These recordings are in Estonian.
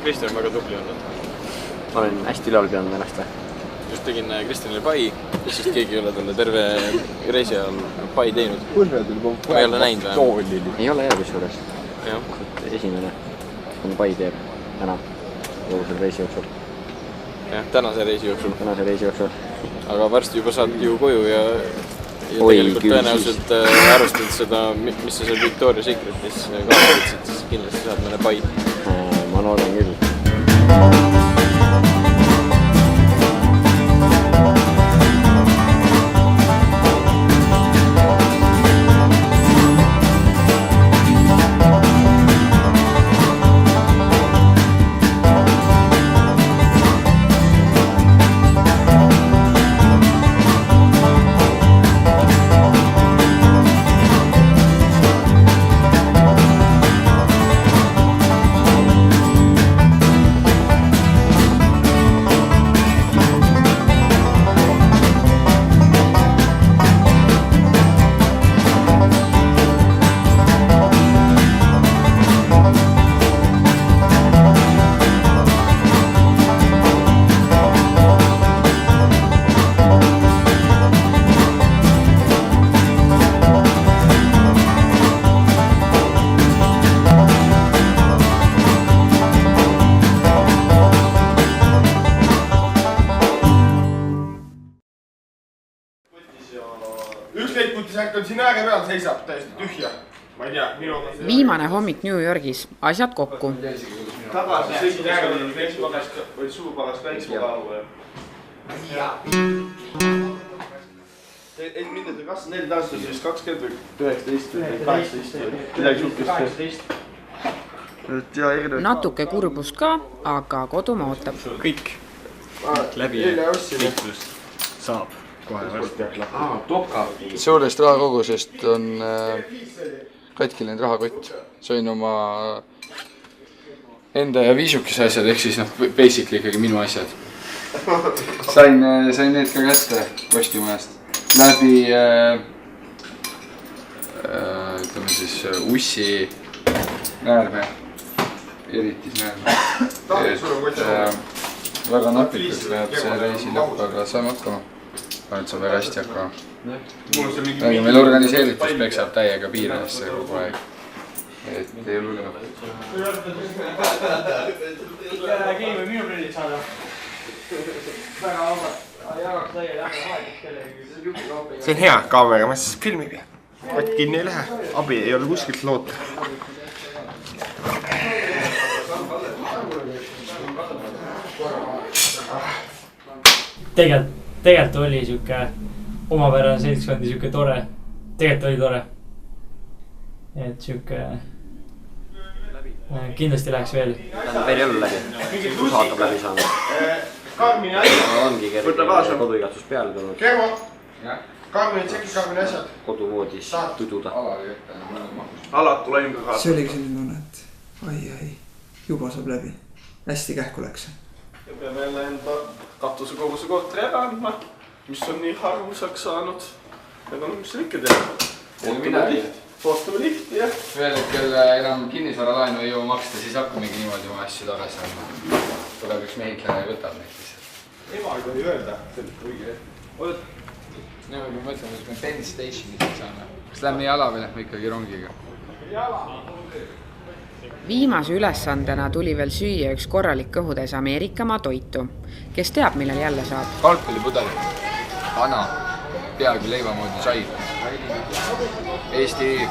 Kristjan on väga tubli olnud. Ma olen hästi ülal pidanud ennast või? Just tegin Kristjanile pai, sest keegi ei ole talle terve reisi ajal pai teinud. Ma ei ole näinud vähem. Ei ole hea kusjuures. Jah. Esimene on pai teeb täna kogu selle reisi jooksul. Jah, tänase reisi jooksul. Aga varsti juba saad ju koju ja tegelikult tõenäoliselt arvestad seda, mis sa seal Victoria Secretis kaasavitsid, siis kindlasti saad mõne pai. Ma loodan küll. On siin ääge peal seisab täiesti tühja. Ma ei tea, minu on see... Viimane hommik New Yorgis, asjad kokku. Tagasi sõisid ääge või suupagast väiksmakalu või? Ei mindad või kas 4 aastat siis 20 või 19 või 18 midagi suhkest. Natuke kurbust ka, aga koduma ootab. Kõik läbi liiklus saab kohe varsti. Suurest rahakogusest on katki läinud rahakott. Sain oma enda ja viisukese asjad, ehk siis basically ikkagi minu asjad. Sain need ka kätte postimajast. Läbi ütleme siis ussi näärme, eritis näärme. Väga napikult läheb see reisi lõpp, aga saame hakkama. Nüüd saab väga hästi hakkama. Aga meil organiseeritus peksab täiega piirasse kogu aeg. Et ei hullu. Keegi või minu prillid saada. Väga vabalt. Jagaks täiega lähe vaadid kellegi. See on hea kaamera, ma siis filmib. Kott kinni ei lähe. Abi ei ole kuskilt loota. Tegelikult oli siuke omapärane seltskondi siuke tore. Tegelikult oli tore. Et siuke kindlasti läheks veel. Veel ei ole läbi. Kus hakkab läbi saama? Ongi kerge koduigatsus peale tulnud. Kermo! Karmini tšeki Karmini asjad. Kodumoodis tududa. Alad tule ümber kaasa. See oligi selline tunne, et ai, juba saab läbi. Hästi kähku läks. Ja peame jälle enda katusekoguse korteri ära andma, mis on nii harvusaks saanud. Need on, mis sa ikka tead. Ootame lifti ja... Veel, et kelle enam kinnisvaralaenu ei jõua maksta, siis hakkamegi niimoodi oma asju tagasi andma. Tuleb üks mehiklane ja võtab neid lihtsalt. Ema ei tohi öelda, sellelt õige. Oot, nüüd me mõtleme, et me Penn Stationist saame. Kas lähme jala või lähme ikkagi rongiga? Viimase ülesandena tuli veel süüa üks korralik kõhudes Ameerikamaa toitu. Kes teab, millal jälle saab? Alkoholipudel. Vana. Peagi leiva moodi sai. Eesti.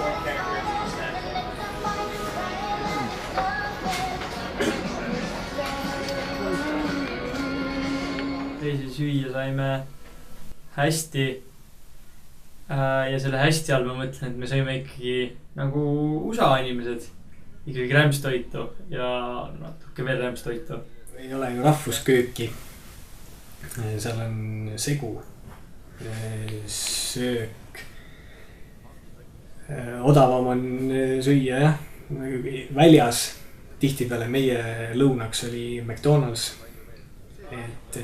Teisi süüa saime hästi. Ja selle hästi all ma mõtlen, et me saime ikkagi nagu USA inimesed. Ikkagi rämpstoitu ja natuke veel rämpstoitu. Ei ole ju rahvuskööki. Seal on segu, söök. Odavam on süüa, jah. Väljas tihtipeale meie lõunaks oli McDonald's. Et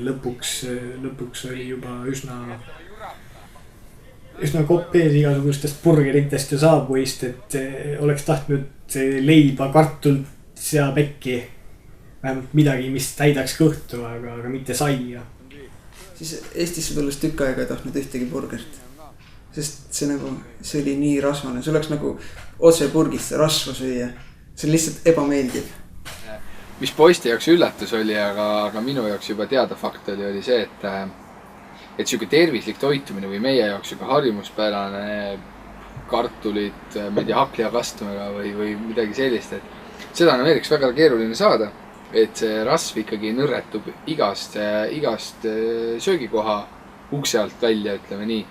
lõpuks oli juba üsna kopp ees igasugustest burgeritest ja Subwayst, et oleks tahtnud leiba, kartult, seapekki vähemalt midagi, mis täidaks kõhtu, aga mitte saia. Siis Eestisse tulles tükk aega ei tahtnud ühtegi burgerit. Sest see oli nii rasvane. See oleks nagu otse purgist rasva süüa. See on lihtsalt ebameeldiv. Mis poiste jaoks üllatus oli, aga minu jaoks juba teada fakt oli see, et siuke tervislik toitumine või meie jaoks siuke harjumuspärane kartulid, ma ei tea, hakkliakastmega või midagi sellist, et seda on Ameerikas väga keeruline saada, et see rasv ikkagi nõrretub igast söögikoha ukse alt välja, ütleme nii,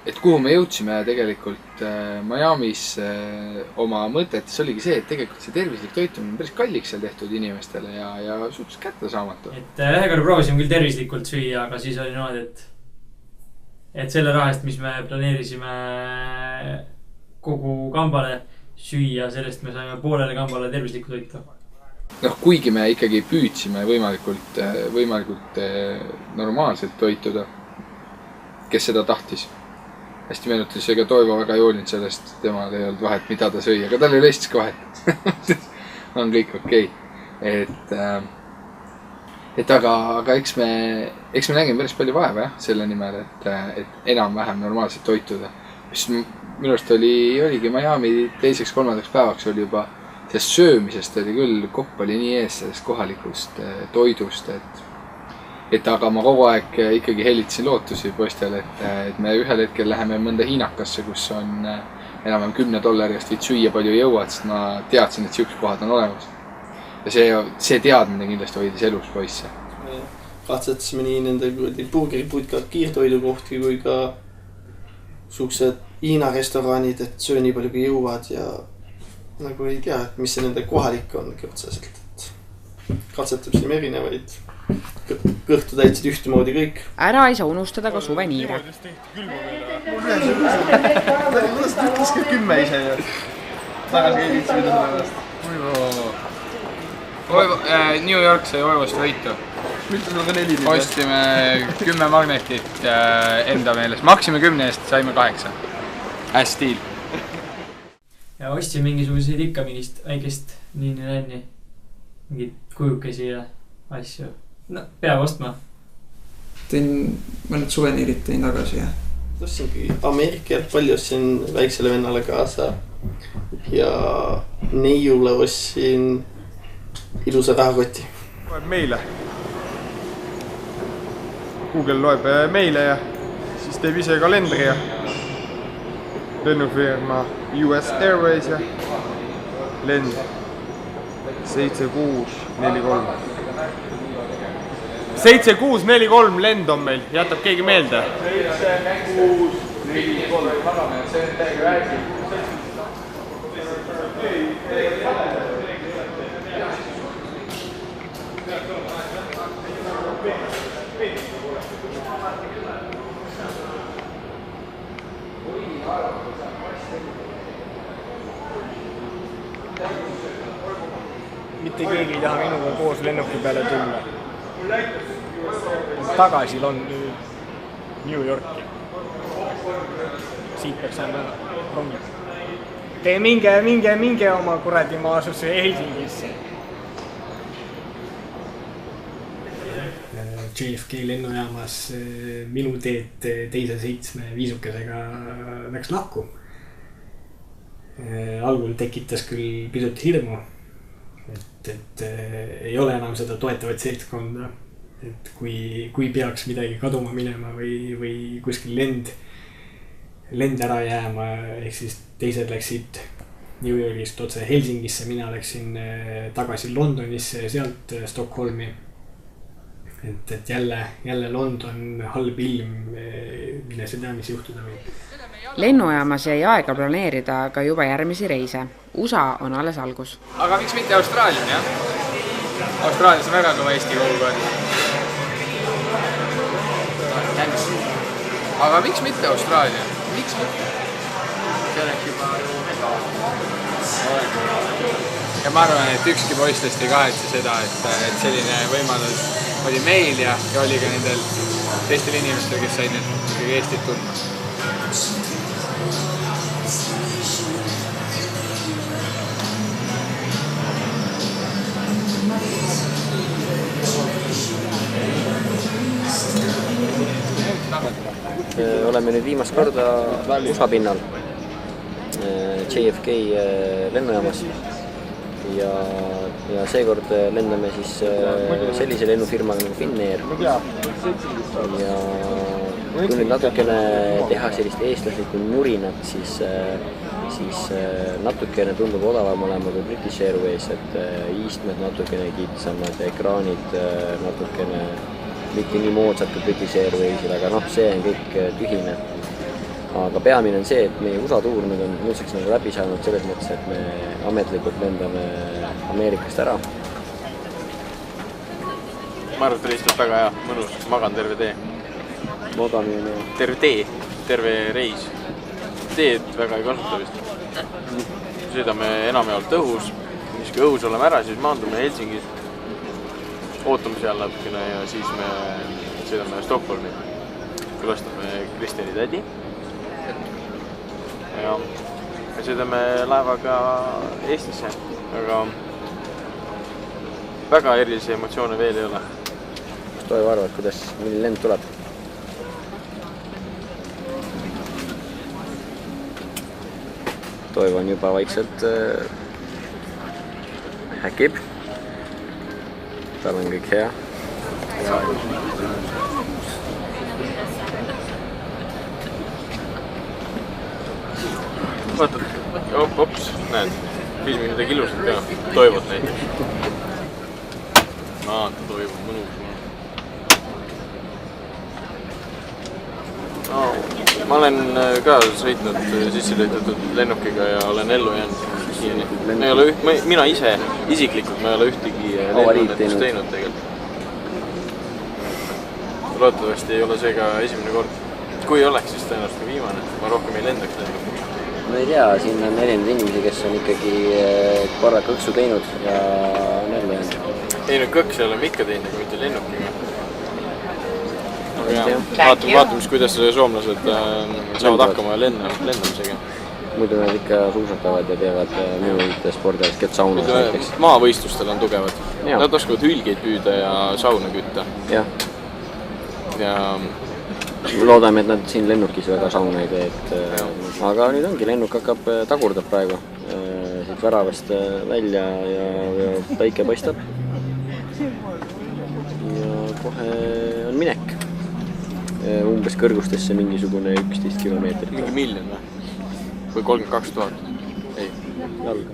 et kuhu me jõudsime tegelikult Miamis oma mõtetes oligi see, et tegelikult see tervislik toitumine on päris kalliks seal tehtud inimestele ja suhtes kättesaamatu. Et ühe korra proovisime küll tervislikult süüa, aga siis oli niimoodi, et selle rahast, mis me planeerisime kogu kambale süüa, sellest me saime poolele kambale tervislikku toitu. Kuigi me ikkagi püüdsime võimalikult normaalselt toituda, kes seda tahtis. Hästi meenutas, ega Toivo väga ei hoolinud sellest, temal ei olnud vahet, mida ta sõi, aga tal ei ole Eestiski vahet. On kõik okei. Aga eks me nägime päris palju vaeva selle nimel, et enam-vähem normaalselt toituda. Minu arust oligi Miami teiseks-kolmandaks päevaks oli juba, sest söömisest oli küll, kopp oli nii ees sellest kohalikust toidust, aga ma kogu aeg ikkagi hellitasin lootusi poistele, et me ühel hetkel läheme mõnda Hiinakasse, kus on enam-vähem $10 eest võid süüa palju jõuad, sest ma teadsin, et siuksed kohad on olemas. Ja see teadmine kindlasti hoidis elus poisse. Katsetasime nii nende burgeriputka kiirtoidukohti kui ka suksed Hiina restoranid, et söö nii palju kui jõuad ja nagu ei tea, mis see nende kohalik on otseselt. Katsetasime erinevaid. Kõhtu täitsid ühtemoodi kõik. Ära ei saa unustada ka suveniire. Kuidas ütleski 10 ise ja tagasi ei viitsi mida selle pärast. New York sai Oivost võitu. Mitte sul ka 4 nüüd. Ostime 10 magnetit enda meeles. Maksime 10 eest, saime 8. Stiil. Ja ostsime mingisuguseid ikka mingist väikest nii-nii-länni. Mingid kujukesi ja asju. No, peab ostma. Tein mõned suveniirid tein tagasi ja. Ostsingi Ameerika palju ostsin väiksele vennale kaasa ja neiule ostsin ilusa rahakoti. Loeb meile. Google loeb meile ja siis teeb ise kalendri ja lennufirma US Airways ja lend 7643. 7643 lend on meil, jätab keegi meelde? 7643. Mitte keegi ei taha minuga koos lennuki peale tulla. Tagasi New Yorki. Siit peaks saama rongi. Te minge oma kuradi maasusse Helsingisse. JFK lennujaamas minu teed teise 7 viisukesega läks lahku. Algul tekitas küll pisut hirmu, et ei ole enam seda toetavat seltskonda, et kui peaks midagi kaduma minema või kuskil lend ära jääma, ehk siis teised läksid New Yorgist otse Helsingisse, mina läksin tagasi Londonisse ja sealt Stockholmi. Et jälle London, halb ilm, mille ei tea, mis juhtuda võib. Lennujaamas jäi aega planeerida ka juba järgmisi reise. USA on alles algus. Aga miks mitte Austraalia, jah? Austraalias on väga kõva Eesti kogukond. Aga miks mitte Austraalia? Miks mitte? See oleks juba ja ma arvan, et ükski poistest ei kahetse seda, et selline võimalus oli meil ja oli ka nendel teistel inimestel, kes said nüüd Eestit tundma. oleme nüüd viimast korda USA pinnal JFK lennujaamas ja seekord lendame siis sellise lennufirmaga nagu Finnair ja kui nüüd natukene teha sellist eestlaslikku nurinat, siis natukene tundub odavam olema kui British Airways, et istmed natukene kitsamad, ekraanid natukene mitte nii moodsad kui British Airwaysil, aga noh, see on kõik tühine. Aga peamine on see, et meie USA tuur nüüd on nüüdseks nagu läbi saanud selles mõttes, et me ametlikult lendame Ameerikast ära. Ma arvan, et oli lihtsalt väga hea, mõnus, magan terve tee. Magamine. Terve tee, terve reis. Teed väga ei kasuta vist. Sõidame enamjaolt õhus, kui õhus oleme ära, siis maandume Helsingis. Ootame seal natukene ja siis me sõidame Stockholmi. Külastame Kristjani tädi. Ja me sõidame laevaga Eestisse, aga väga erilisi emotsioone veel ei ole. Kas Toivo arvad, kuidas milline lend tuleb? Toivo on juba vaikselt häkib. Tal on kõik hea. Vaatad, ops, näed, filmi midagi ilusat ka, Toivot näiteks. Vaata Toivo, mõnus. No, ma olen ka sõitnud sisselõitatud lennukiga ja olen ellu jäänud siiani. Mina ise, isiklikult, ma ei ole ühtegi lennunnetust teinud tegelikult. Loodetavasti ei ole see ka esimene kord. Kui oleks, siis tõenäoliselt ka viimane. Ma rohkem ei lendaks lennukiga. Ma ei tea, siin on erinevad inimesi, kes on ikkagi korra kõksu teinud ja on ellu jäänud. Ei, nüüd kõkse oleme ikka teinud, aga mitte lennukiga. Vaatame, kuidas soomlased saavad hakkama lendamisega. Muidu nad ikka suusatavad ja teevad muud spordialast, kes saunas näiteks. Maavõistlustel on tugevad. Nad oskavad hülgeid püüda ja sauna kütta. Jah. Ja loodame, et nad siin lennukis väga sauna ei tee. Aga nüüd ongi, lennuk hakkab tagurdab praegu. Siit väravast välja ja päike paistab. Ja kohe on minek. Umbes kõrgustesse mingisugune 11 kilomeetrit. Mingi miljon või? Või 32 000? Ei, jalga.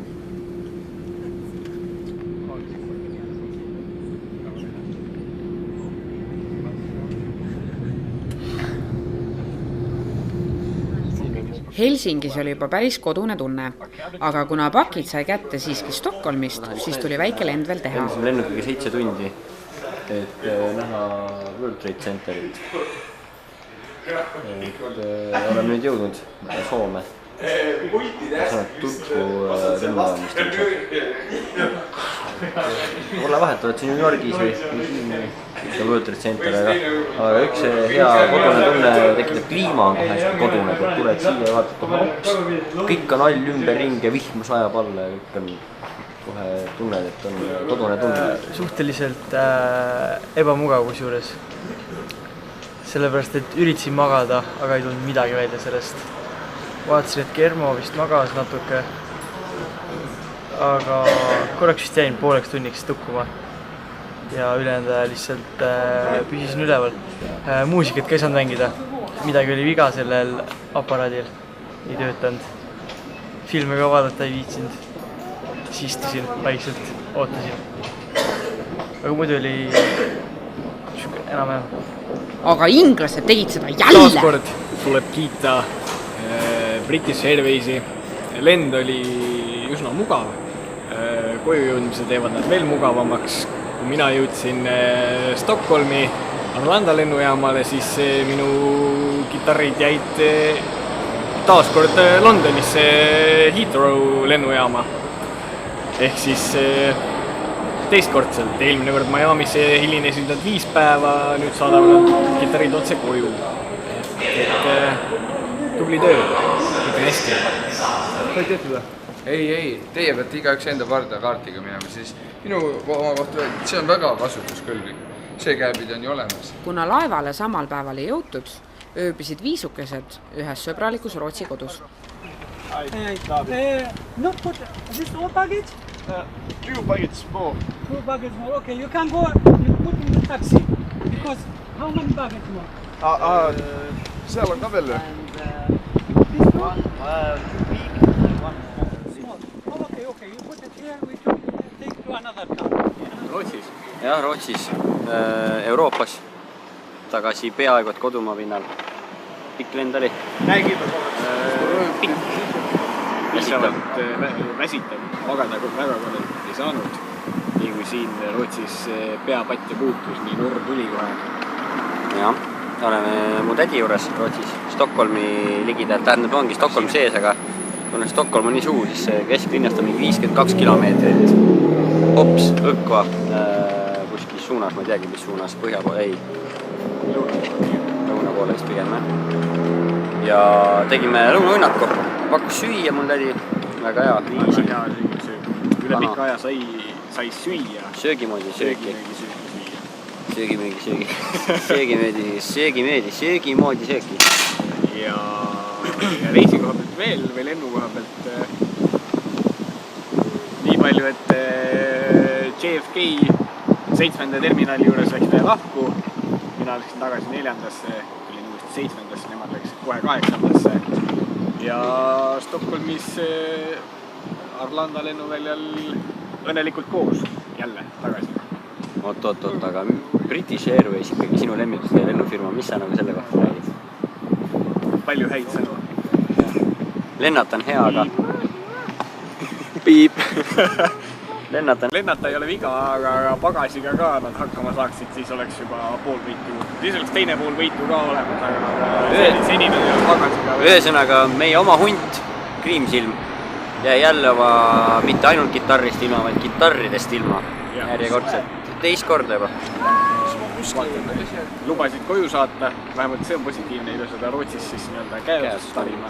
Helsingis oli juba päris kodune tunne, aga kuna pakid sai kätte siiski Stockholmist, siis tuli väike lend veel teha. Lendasime lennukiga 7 tundi, et näha World Trade Centerit. Oleme nüüd jõudnud Soome. See on Turku lennujaamist. Olla vahet, oled siin New Yorgis või World Trade Center, aga üks hea kodune tunne tekitab kliima on kohe kodune, kui tuled siia ja vaatad kohe hops, kõik on all ümberring ja vihma sajab alla ja kõik on kohe tunned, et on kodune tunne. Suhteliselt ebamugavus juures. Sellepärast, et üritasin magada, aga ei tulnud midagi välja sellest. Vaatasin, et Germo vist magas natuke, aga korraks vist jäin pooleks tunniks tukkuma ja ülejäänud lihtsalt püsisin üleval. Muusikat ka ei saanud mängida, midagi oli viga sellel aparaadil, ei töötanud. Filme ka vaadata ei viitsinud, siis istusin vaikselt, ootasin. Aga muidu oli enam-enam. Aga inglased tegid seda jälle! Taaskord tuleb kiita British Airwaysi. Lend oli üsna mugav. Koju jõudmise teevad nad veel mugavamaks. Kui mina jõudsin Stockholmi Arlanda lennujaamale, siis minu kitarrid jäid taaskord Londonisse Heathrow lennujaama. Ehk siis teistkordselt. Eelmine kord Miami'sse hilinesid nad 5 päeva, nüüd saadavad nad kitarrid otse koju. Et tubli töö, kõik on hästi. Võid ütelda? Ei, teie peate igaüks enda pardakaartiga minema, siis minu oma kohta öeldi, et see on väga kasutuskõlblik. See käepidi on ju olemas. Kuna laevale samal päeval ei jõutud, Ööbisid viisukesed ühes sõbralikus Rootsi kodus. Not put this all baggage? 2 baggage more. 2 baggage more. Okay, you can go. You put in the taxi because how many baggage more? Seal on ka veel või? This one, big and one small. Oh, okay. You put it here. We can take to another car. Rootsis? Jah, Rootsis. Euroopas. Tagasi peaaegu et kodumaa pinnal. Pikk lend oli. Pikk. Väsitav, magada väga korralikult ei saanud. Nii kui siin Rootsis peapatt ja puutus, nii nurr tuli kohe. Jah, oleme mu tädi juures Rootsis, Stockholmi ligidalt. Tähendab, ongi Stockholm sees, aga kuna Stockholm on nii suur, siis kesklinnast on 52 kilomeetrit. Hops, õkva, kuskil suunas, ma ei teagi, mis suunas, põhja poole, ei. Lõuna poole vist pigem, ja tegime lõunaõnnaku. Pakkus süüa mul tädi, väga hea. Üle pika aja sai süüa. Söögimoodi sööki. Söögimoodi sööki. Ja reisi koha pealt veel või lennu koha pealt nii palju, et JFK 7. terminali juures läks veel lahku. Mina läksin tagasi 4-ndasse, tulin uuesti 7-ndasse, nemad läksid kohe 8-ndasse. Ja Stockholmis Arlanda lennuväljal õnnelikult koos jälle tagasi. Oot, aga British Airways ikkagi sinu lemmikuste lennufirma, mis sa nagu selle kohta räägid? Palju häid sõnu. Lennata on hea, aga piip. Lennata ei ole viga, aga pagasiga ka nad hakkama saaksid, siis oleks juba pool võitu. Siis oleks teine pool võitu ka olemas, aga senine ei ole pagasiga. Ühesõnaga, meie oma hunt, Kriimsilm, jäi jälle oma mitte ainult kitarrist ilma, vaid kitarridest ilma. Järjekordselt. Teist korda juba. Lubasid koju saata, vähemalt see on positiivne, ei ole seda Rootsis siis nii-öelda käeosust tarima.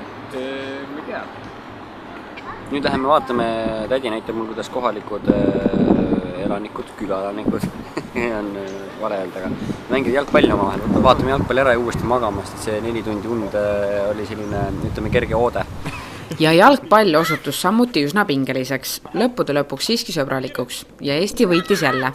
Et me tea. Nüüd läheme vaatame, tädi näitab mul, kuidas kohalikud elanikud, külaelanikud on vale öelda, aga mängivad jalgpalli omavahel. Vaatame jalgpalli ära ja uuesti magama, sest see 4 tundi und oli selline, ütleme, kerge oode. Ja jalgpall osutus sammuti üsna pingeliseks, lõppude lõpuks siiski sõbralikuks ja Eesti võitis jälle.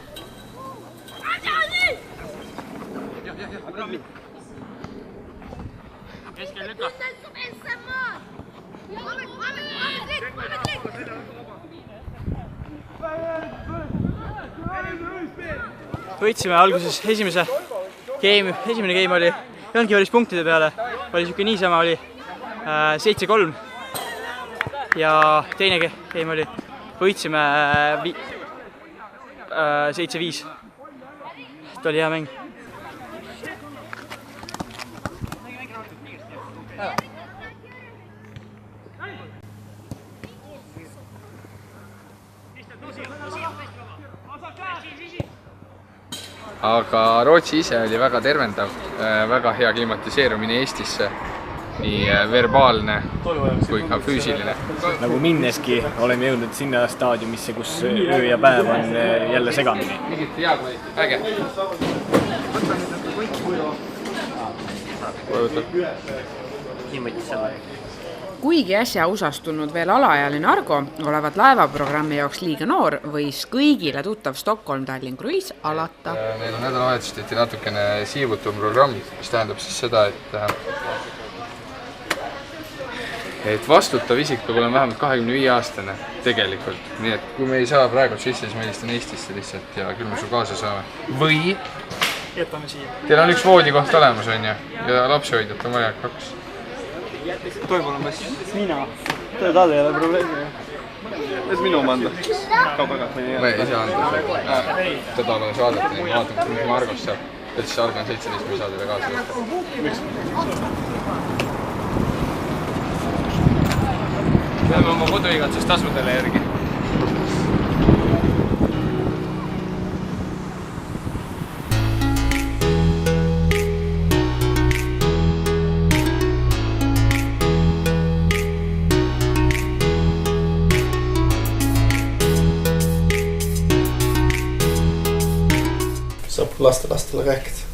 Võitsime alguses esimene game oli, Janki valis punktide peale, oli siuke niisama, oli 7-3 ja teine game oli, võitsime 7-5. Ta oli hea mäng. Aga Rootsi ise oli väga tervendav, väga hea klimatiseerumine Eestisse, nii verbaalne kui ka füüsiline. Nagu minneski oleme jõudnud sinna staadiumisse, kus öö ja päev on jälle segamini. Äge. Kuigi äsja usast tulnud veel alaealine Argo olevat laevaprogrammi jaoks liiga noor, võis kõigile tuttav Stockholm-Tallinn Cruise alata. Meil on nädalavahetus tehti natukene siivutum programm, mis tähendab siis seda, et vastutav isik peab olema vähemalt 25-aastane tegelikult. Nii et kui me ei saa praegu sisse, siis ma helistan Eestisse lihtsalt ja küll me su kaasa saame. Või teil on üks voodikoht olemas, on ju, ja lapsehoidjat on vaja 2. Toiv olemas. Mina. Töö tal ei ole probleemi. Võis minu oma anda? Ma ei saa anda. Teda olen saadata, nii ma vaatan, mis Margos saab. Et siis Argo on 17, me ei saa teda kaasa võtta. Peame oma koduigatsus tasudele järgi. Saab lastele rääkida.